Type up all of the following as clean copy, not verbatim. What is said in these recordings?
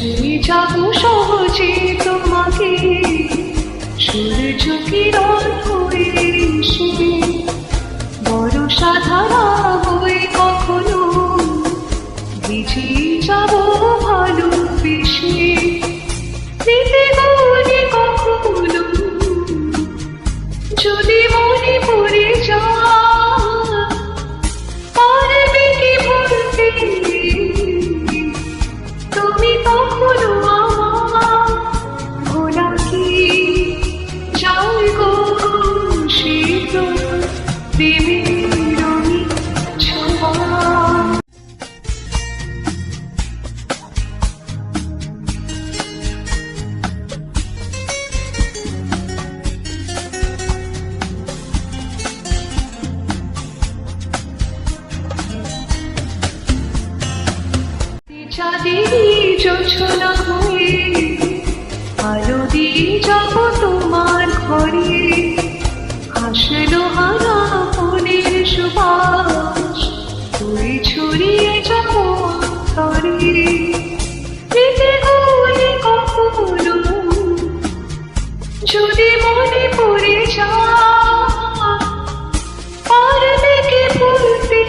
ছুঁয়ে যাব সহজে তোমাকে, সূর্য কিরণ হয়ে এসে বর্ষা ধারা হয়ে কখনো ভিজিয়ে যাব ভালোবেসে। দিতে গলে কখনো যদি মনে পড়ে যায়, পারবে কি ভুলতে তুমি কখনো আমার? ভোলা কি যায় গো সে তো প্রেমের রঙিন ছোঁয়া। চাঁদেরই জোছনা হয়ে আলো দিয়ে যাব তোমার ঘরে, হাসলো হারা ফুলের সুবাস তুই ছড়িয়ে যাব অন্তরে। দিতে গলে কখনো যদি মনে পড়ে যায়, পারবে কি ভুলতে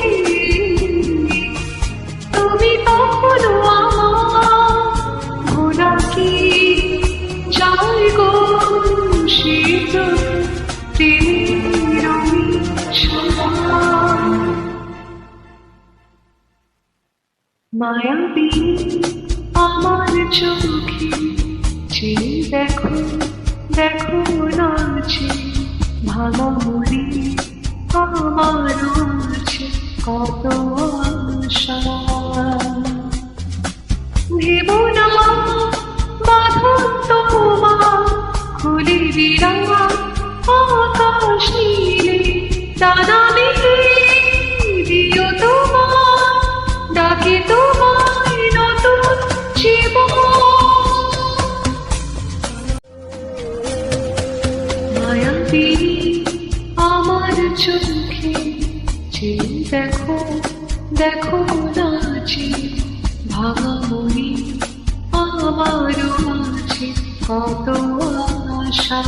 তুমি কখনো আমার? ভোলা কি যায় গো সে তো প্রেমের রঙিন ছোঁয়া। মায়াবী আমার চোখে চেয়ে দেখো দেখো নাচে ভাঙা মনে আমার আছে কত আশা। ভেবো না বাঁধন তোমার খুলে দিলা আকাশ নীলে, দানা মেলে দিও তোমার ডাকে তোমার নতুন জীবন। মায়াবী আমার চোখে চেয়ে দেখো দেখো নাচে ভাঙা মনে আমারও আছে কত আশা।